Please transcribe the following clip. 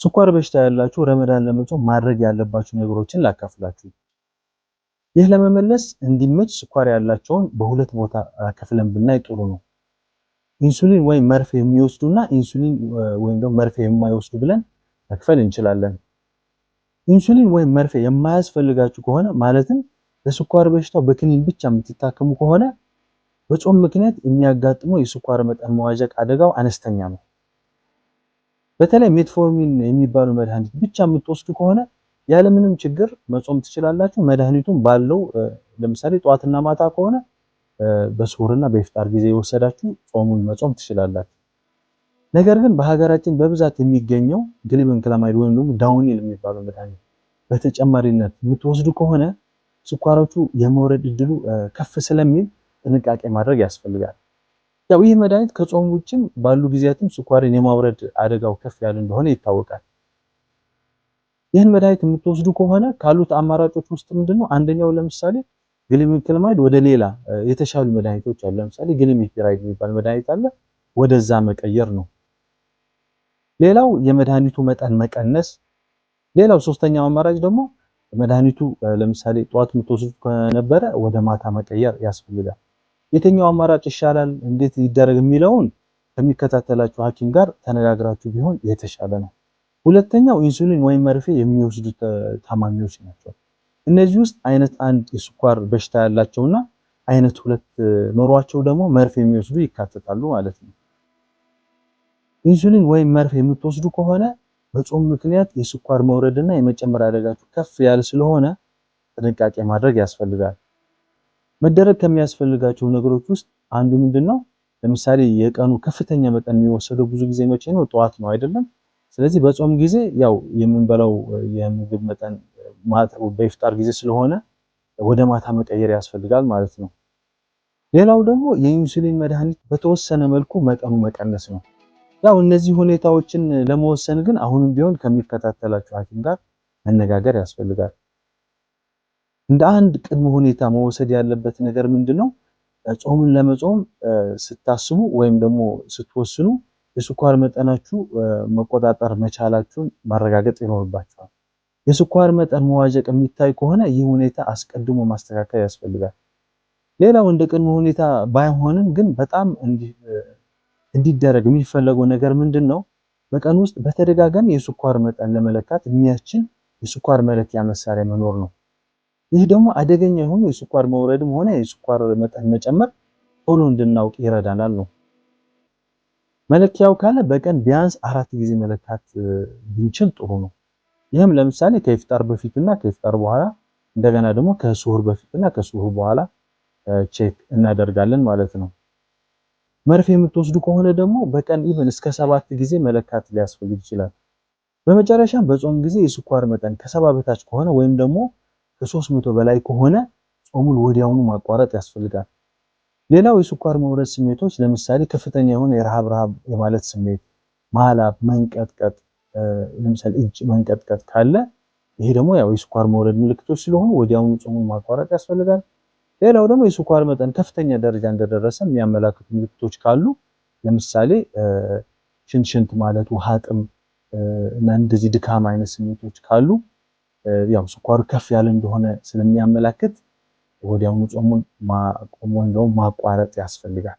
ስኳር በሽታ ያላችሁ ረመዳን ለመጾም ማድረግ ያለባችሁ ነገሮችን ላካፍላችሁ። ይህ ለመመለስ እንዲመች ስኳር ያላቸውን በሁለት ቦታ ከፍለን ብናይ ጥሩ ነው። ኢንሱሊን ወይም መርፌ የሚወስዱና ኢንሱሊን ወይም ደግሞ መርፌ የማይወስዱ ብለን መክፈል እንችላለን። ኢንሱሊን ወይም መርፌ የማያስፈልጋችሁ ከሆነ ማለትም ለስኳር በሽታው በክኒን ብቻ የምትታከሙ ከሆነ በጾም ምክንያት የሚያጋጥመው የስኳር መጠን መዋዠቅ አደጋው አነስተኛ ነው። በተለይ ሜትፎርሚን የሚባሉ መድኃኒት ብቻ የምትወስዱ ከሆነ ያለምንም ችግር መጾም ትችላላችሁ። መድኃኒቱን ባለው ለምሳሌ ጠዋትና ማታ ከሆነ በስሁርና በኢፍጣር ጊዜ የወሰዳችሁ ጾሙን መጾም ትችላላችሁ። ነገር ግን በሀገራችን በብዛት የሚገኘው ግሊበንክላማይድ ወይም ደግሞ ዳውኒል የሚባለው መድኃኒት በተጨማሪነት የምትወስዱ ከሆነ ስኳሮቹ የመውረድ እድሉ ከፍ ስለሚል ጥንቃቄ ማድረግ ያስፈልጋል። ያው ይህ መድኃኒት ከጾም ውጭም ባሉ ጊዜያትም ስኳርን የማውረድ አደጋው ከፍ ያለ እንደሆነ ይታወቃል። ይህን መድኃኒት የምትወስዱ ከሆነ ካሉት አማራጮች ውስጥ ምንድነው አንደኛው ለምሳሌ ግሊበንክላማይድ ወደ ሌላ የተሻሉ መድኃኒቶች አሉ። ለምሳሌ ግሊሚፒራይድ የሚባል መድኃኒት አለ፣ ወደዛ መቀየር ነው። ሌላው የመድኃኒቱ መጠን መቀነስ። ሌላው ሶስተኛው አማራጭ ደግሞ መድኃኒቱ ለምሳሌ ጠዋት የምትወስዱ ከነበረ ወደ ማታ መቀየር ያስፈልጋል። የትኛው አማራጭ ይሻላል እንዴት ይደረግ የሚለውን ከሚከታተላችሁ ሐኪም ጋር ተነጋግራችሁ ቢሆን የተሻለ ነው። ሁለተኛው ኢንሱሊን ወይም መርፌ የሚወስዱ ታማሚዎች ናቸው። እነዚህ ውስጥ አይነት 1 የስኳር በሽታ ያላቸውና አይነት 2 ኖሯቸው ደግሞ መርፌ የሚወስዱ ይካተታሉ ማለት ነው። ኢንሱሊን ወይም መርፌ የምትወስዱ ከሆነ በጾም ምክንያት የስኳር መውረድና የመጨመር አደጋችሁ ከፍ ያለ ስለሆነ ጥንቃቄ ማድረግ ያስፈልጋል። መደረግ ከሚያስፈልጋቸው ነገሮች ውስጥ አንዱ ምንድነው? ለምሳሌ የቀኑ ከፍተኛ መጠን የሚወሰደው ብዙ ጊዜ መቼ ነው? ጠዋት ነው አይደለም? ስለዚህ በጾም ጊዜ ያው የምንበላው የምግብ መጠን በኢፍጣር ጊዜ ስለሆነ ወደ ማታ መቀየር ያስፈልጋል ማለት ነው። ሌላው ደግሞ የኢንሱሊን መድኃኒት በተወሰነ መልኩ መጠኑ መቀነስ ነው። ያው እነዚህ ሁኔታዎችን ለመወሰን ግን አሁንም ቢሆን ከሚከታተላችሁ ሐኪም ጋር መነጋገር ያስፈልጋል። እንደ አንድ ቅድመ ሁኔታ መወሰድ ያለበት ነገር ምንድነው? ጾምን ለመጾም ስታስቡ ወይም ደግሞ ስትወስኑ የስኳር መጠናችሁ መቆጣጠር መቻላችሁን ማረጋገጥ ይኖርባችኋል። የስኳር መጠን መዋዠቅ የሚታይ ከሆነ ይህ ሁኔታ አስቀድሞ ማስተካከል ያስፈልጋል። ሌላው እንደ ቅድመ ሁኔታ ባይሆንም ግን በጣም እንዲደረግ የሚፈለገው ነገር ምንድነው? በቀን ውስጥ በተደጋጋሚ የስኳር መጠን ለመለካት የሚያስችል የስኳር መለኪያ መሳሪያ መኖር ነው። ይህ ደግሞ አደገኛ የሆኑ የስኳር መውረድም ሆነ የስኳር መጠን መጨመር ቶሎ እንድናውቅ ይረዳናል ነው። መለኪያው ካለ በቀን ቢያንስ 4 ጊዜ መለካት ብንችል ጥሩ ነው። ይህም ለምሳሌ ከኢፍጣር በፊትና ከኢፍጣር በኋላ እንደገና ደግሞ ከሱሁር በፊትና ከሱሁር በኋላ ቼክ እናደርጋለን ማለት ነው። መርፌ የምትወስዱ ከሆነ ደግሞ በቀን ኢቭን እስከ 7 ጊዜ መለካት ሊያስፈልግ ይችላል። በመጨረሻም በጾም ጊዜ የስኳር መጠን ከ70 በታች ከሆነ ወይም ደግሞ ከ300 በላይ ከሆነ ጾሙን ወዲያውኑ ማቋረጥ ያስፈልጋል። ሌላው የስኳር መውረድ ስሜቶች ለምሳሌ ከፍተኛ የሆነ የረሃብ የማለት ስሜት፣ ማላብ፣ መንቀጥቀጥ፣ ለምሳሌ እጅ መንቀጥቀጥ ካለ ይሄ ደግሞ ያው የስኳር መውረድ ምልክቶች ስለሆኑ ወዲያውኑ ጾሙን ማቋረጥ ያስፈልጋል። ሌላው ደግሞ የስኳር መጠን ከፍተኛ ደረጃ እንደደረሰ የሚያመላክቱ ምልክቶች ካሉ ለምሳሌ ሽንት ማለት፣ ውሃ ጥም እና እንደዚህ ድካም አይነት ስሜቶች ካሉ ያው ስኳሩ ከፍ ያለ እንደሆነ ስለሚያመላክት ወዲያውኑ ጾሙን ማቆም ወይም ደግሞ ማቋረጥ ያስፈልጋል።